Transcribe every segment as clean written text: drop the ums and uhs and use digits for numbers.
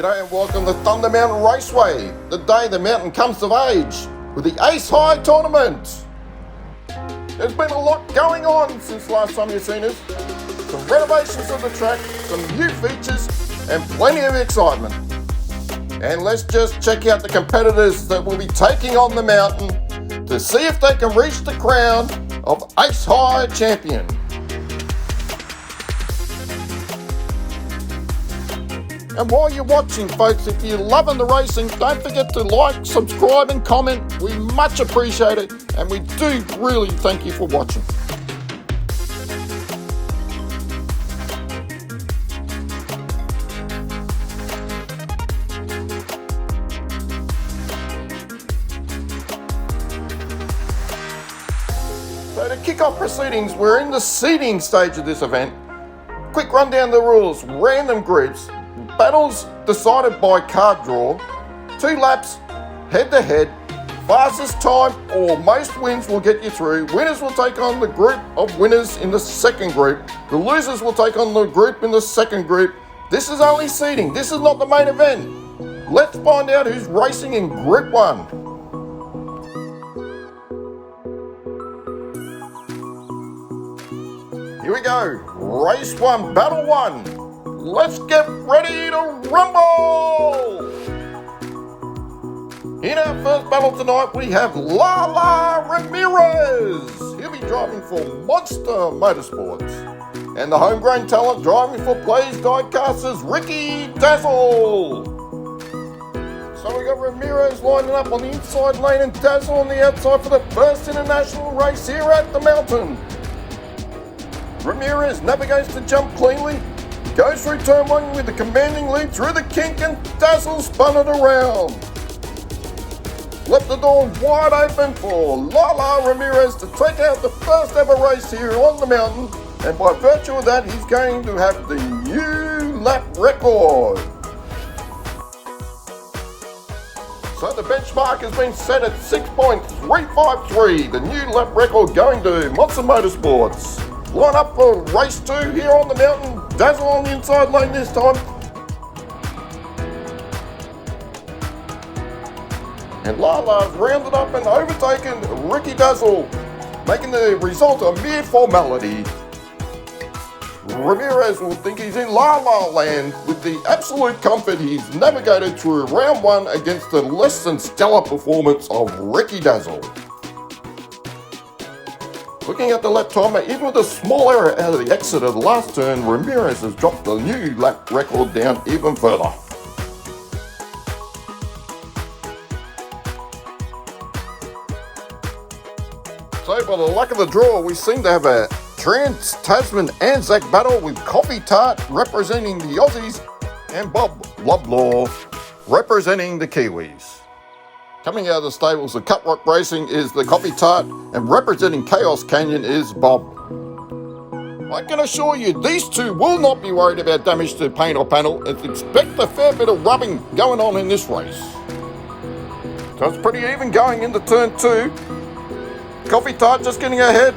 G'day and welcome to Thunder Mountain Raceway, the day the mountain comes of age, with the Ace High tournament. There's been a lot going on since last time you've seen us. Some renovations of the track, some new features, and plenty of excitement. And let's just check out the competitors that will be taking on the mountain to see if they can reach the crown of Ace High champion. And while you're watching, folks, if you're loving the racing, don't forget to like, subscribe and comment. We much appreciate it, and we do really thank you for watching. So to kick off proceedings, we're in the seeding stage of this event. Quick rundown of the rules: random groups, battles decided by card draw, 2 laps, head-to-head, fastest time or most wins will get you through. Winners will take on the group of winners in the second group. The losers will take on the group in the second group. This is only seeding. This is not the main event. Let's find out who's racing in Group 1. Here we go. Race 1, Battle 1. Let's get ready to rumble! In our first battle tonight, we have Ramirez. He'll be driving for Monster Motorsports. And the homegrown talent driving for Plays Diecast is Dazzle. So we got Ramirez lining up on the inside lane and Dazzle on the outside for the first international race here at the mountain. Ramirez navigates the jump cleanly, goes through turn 1 with a commanding lead through the kink, and Dazzle spun it around. Left the door wide open for Ramirez to take out the first ever race here on the mountain, and by virtue of that, he's going to have the new lap record. So the benchmark has been set at 6.353, the new lap record going to Monster Motorsports. Line up for race 2 here on the mountain. Dazzle on the inside lane this time. And Lala's rounded up and overtaken Dazzle, making the result a mere formality. Ramirez will think he's in La La Land with the absolute comfort he's navigated through round 1 against the less than stellar performance of Dazzle. Looking at the lap timer, even with a small error out of the exit of the last turn, Ramirez has dropped the new lap record down even further. So by the luck of the draw, we seem to have a Trans-Tasman Anzac battle with Coffee Tart representing the Aussies and Bob Loblaw representing the Kiwis. Coming out of the stables of Cut Rock Racing is the Coffee Tart, and representing Chaos Canyon is Bob. I can assure you these two will not be worried about damage to paint or panel, and expect a fair bit of rubbing going on in this race. So it's pretty even going into turn 2. Coffee Tart just getting ahead.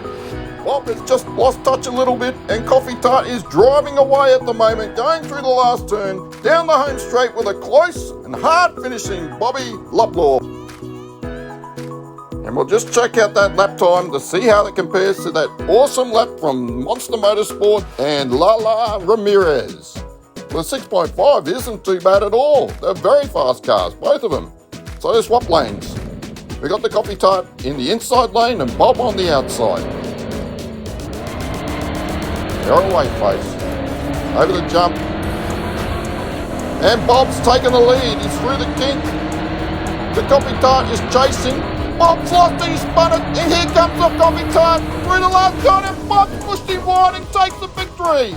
Bob has just lost touch a little bit, and Coffee Tart is driving away at the moment, going through the last turn, down the home straight with a close and hard finishing Bobby Loblaw. And we'll just check out that lap time to see how it compares to that awesome lap from Monster Motorsport and Ramirez. Well, 6.5 isn't too bad at all. They're very fast cars, both of them. So they swap lanes. We got the Coffee Tart in the inside lane and Bob on the outside. They're away, folks. Over the jump. And Bob's taking the lead. He's through the kink. The Coffee Tart is chasing. Bob's lost it, he spun it, and here comes the Coffee Tart through the last turn, and Bob pushed him wide and takes the victory.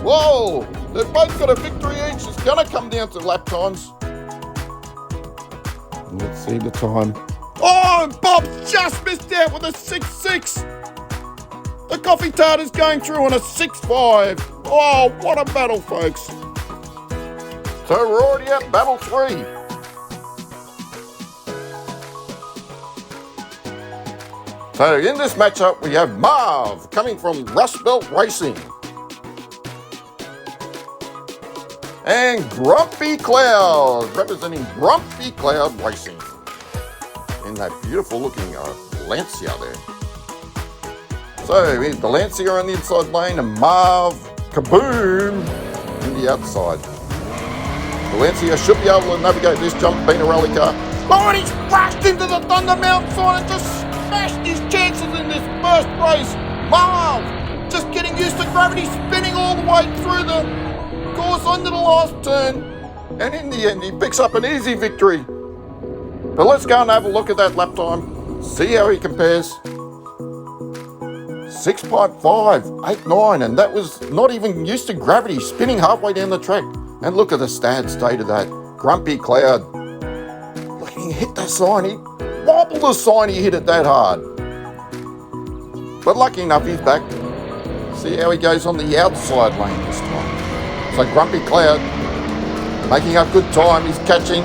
Whoa, they've both got a victory each. It's going to come down to lap times. Let's see the time. Oh, and Bob just missed out with a 6.6. The Coffee Tart is going through on a 6.5. Oh, what a battle, folks. So we're already at battle 3. So in this matchup, we have Marv coming from Rust Belt Racing. and Grumpy Cloud, representing Grumpy Cloud Racing. In that beautiful looking Lancia there. So, here's the Lancia on the inside lane and Marv Kaboom in the outside. The Lancia should be able to navigate this jump being a rally car. Oh, and he's crashed into the Thunder Mountain sign and just smashed his chances in this first race. Marv just getting used to gravity, spinning all the way through the course under the last turn. And in the end, he picks up an easy victory. But let's go and have a look at that lap time. See how he compares. 6.589, and that was not even used to gravity, spinning halfway down the track. And look at the sad state of that Grumpy Cloud. Look, he hit the sign, he wobbled the sign, he hit it that hard. But lucky enough, he's back. See how he goes on the outside lane this time. So Grumpy Cloud making up good time, he's catching,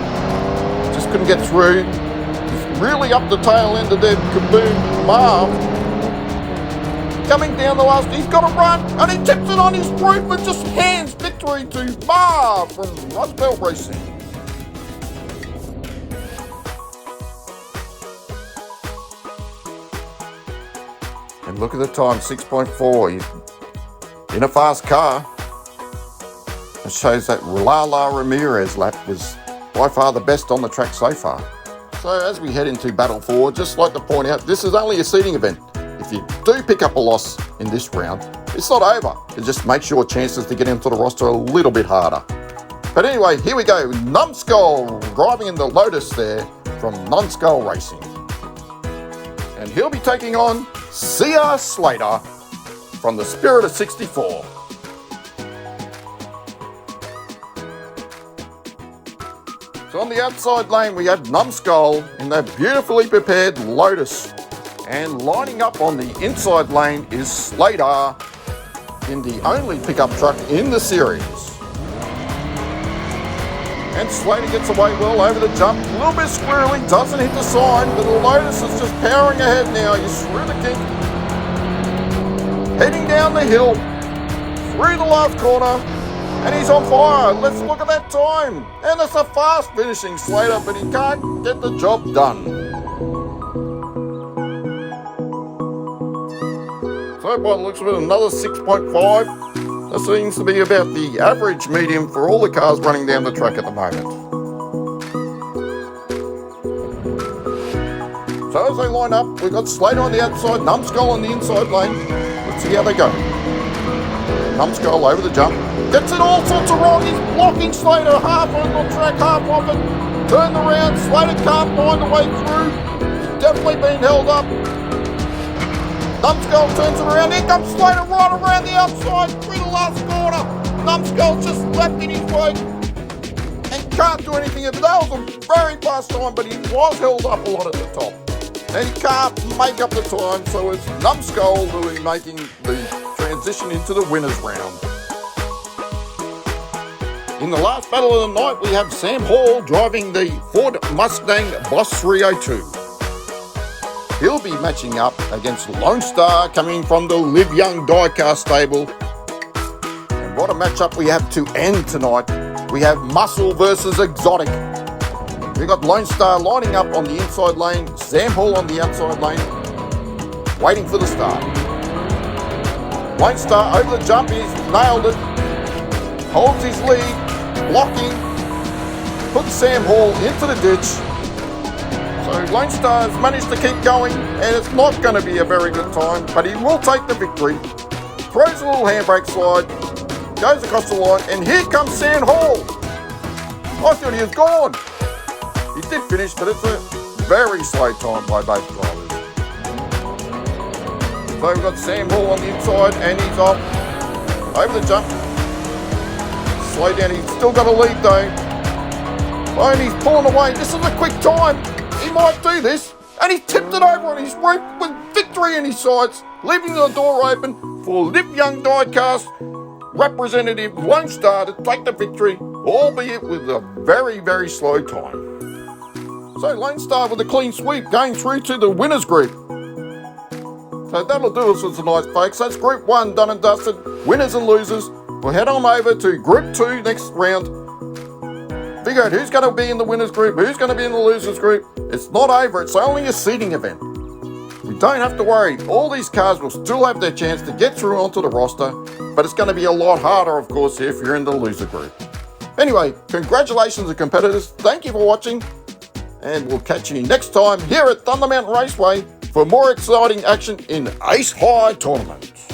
just couldn't get through. He's really up the tail end of that Kaboom Marv. Coming down the last, he's got a run, and he tips it on his roof and just hands victory to Marv from Rust Belt Racing. And look at the time, 6.4. He's in a fast car. It shows that Ramirez lap was by far the best on the track so far. So as we head into Battle 4, just like to point out, this is only a seeding event. If you do pick up a loss in this round, it's not over. It just makes your chances to get into the roster a little bit harder. But anyway, here we go. Numskull driving in the Lotus there from Numskull Racing. And he'll be taking on Slater from the Spirit of 64. So on the outside lane, we have Numskull in that beautifully prepared Lotus. And lining up on the inside lane is Slater in the only pickup truck in the series. And Slater gets away well over the jump. A little bit squirrely, doesn't hit the sign, but the Lotus is just powering ahead now. He's through the kink. Heading down the hill, through the last corner, and he's on fire. Let's look at that time. And it's a fast finishing Slater, but he can't get the job done. So by the looks of it, another 6.5. That seems to be about the average medium for all the cars running down the track at the moment. So as they line up, we've got Slater on the outside, Numskull on the inside lane. Let's see how they go. Numskull over the jump. Gets it all sorts of wrong. He's blocking Slater half on the track, half off it. Turn around. Slater can't find the way through. He's definitely been held up. Numskull turns it around. Here comes Slater right around the outside through the last corner. Numskull just left in his way and can't do anything. That was a very fast time, but he was held up a lot at the top. And he can't make up the time, so it's Numskull who is making the transition into the winners round. In the last battle of the night, we have Sam Hall driving the Ford Mustang Boss 302. He'll be matching up against Lone Star coming from the Live Young Diecast stable. And what a matchup we have to end tonight. We have Muscle versus Exotic. We've got Lone Star lining up on the inside lane, Sam Hall on the outside lane, waiting for the start. Lone Star over the jump, he's nailed it, holds his lead, blocking, puts Sam Hall into the ditch. So Lone Star has managed to keep going, and it's not going to be a very good time, but he will take the victory. Throws a little handbrake slide, goes across the line, and here comes Sam Hall. I thought he was gone. He did finish, but it's a very slow time by both drivers. So we've got Sam Hall on the inside, and he's off over the jump. Slow down, he's still got a lead though. Oh, and he's pulling away. This is a quick time. He might do this. And he tipped it over on his roof with victory in his sights, leaving the door open for Live Young Diecast representative Lone Star to take the victory, albeit with a very, very slow time. So Lone Star with a clean sweep going through to the winners group. So that'll do us for tonight, folks. That's Group 1 done and dusted. Winners and losers. We'll head on over to Group 2 next round. Figure out who's going to be in the winners group, who's going to be in the losers group. It's not over, it's only a seeding event. We don't have to worry, all these cars will still have their chance to get through onto the roster, but it's going to be a lot harder, of course, if you're in the loser group. Anyway, congratulations to competitors, thank you for watching, and we'll catch you next time here at Thunder Mountain Raceway for more exciting action in Ace High Tournament.